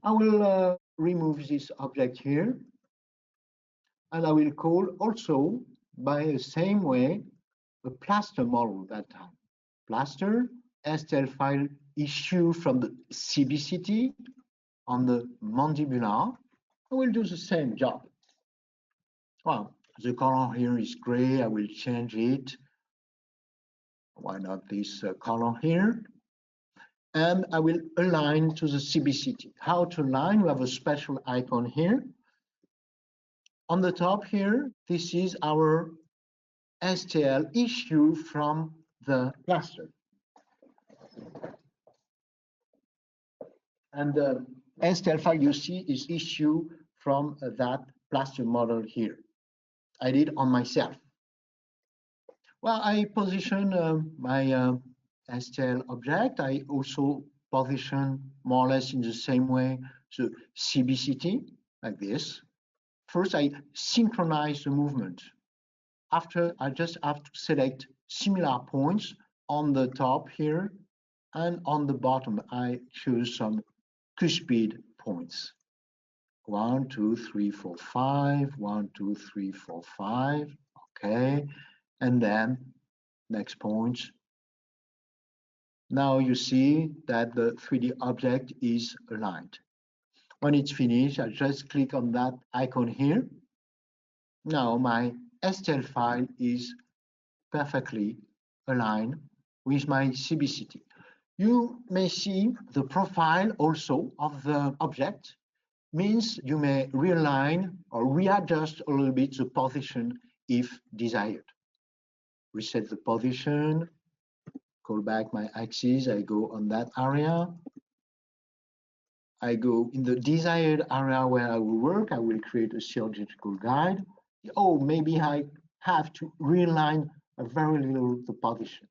I will remove this object here, and I will call also by the same way a plaster model that time. Plaster STL file issue from the CBCT on the mandibular. I will do the same job. Well, the color here is gray. I will change it. Why not this color here? And I will align to the CBCT. How to align? We have a special icon here. On the top here, this is our STL issue from the plaster. And the STL file you see is issue from that plaster model here. I did on myself. Well, I position my STL object. I also position more or less in the same way the CBCT, like this. First, I synchronize the movement. After, I just have to select similar points on the top here, and on the bottom, I choose some cuspid points. 1, 2, 3, 4, 5. 1, 2, 3, 4, 5. Okay, and then next point. Now you see that the 3D object is aligned. When it's finished, I just click on that icon here. Now my STL file is perfectly aligned with my CBCT. You may see the profile also of the object, means you may realign or readjust a little bit the position if desired. Reset the position, call back my axis, I go on that area. I go in the desired area where I will work, I will create a surgical guide. Oh, maybe I have to realign a very little the position.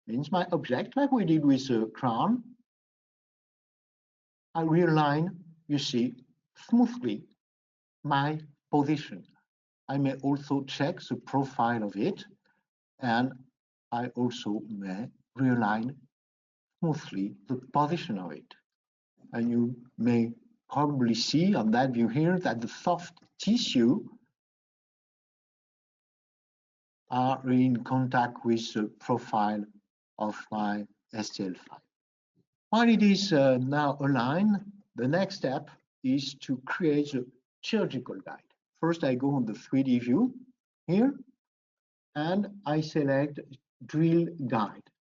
Means my object, like we did with the crown, I realign, you see, smoothly my position. I may also check the profile of it, and I also may realign smoothly the position of it. And you may probably see on that view here that the soft tissue are in contact with the profile of my STL file. While it is now aligned, the next step is to create a surgical guide. First, I go on the 3D view here, and I select drill guide.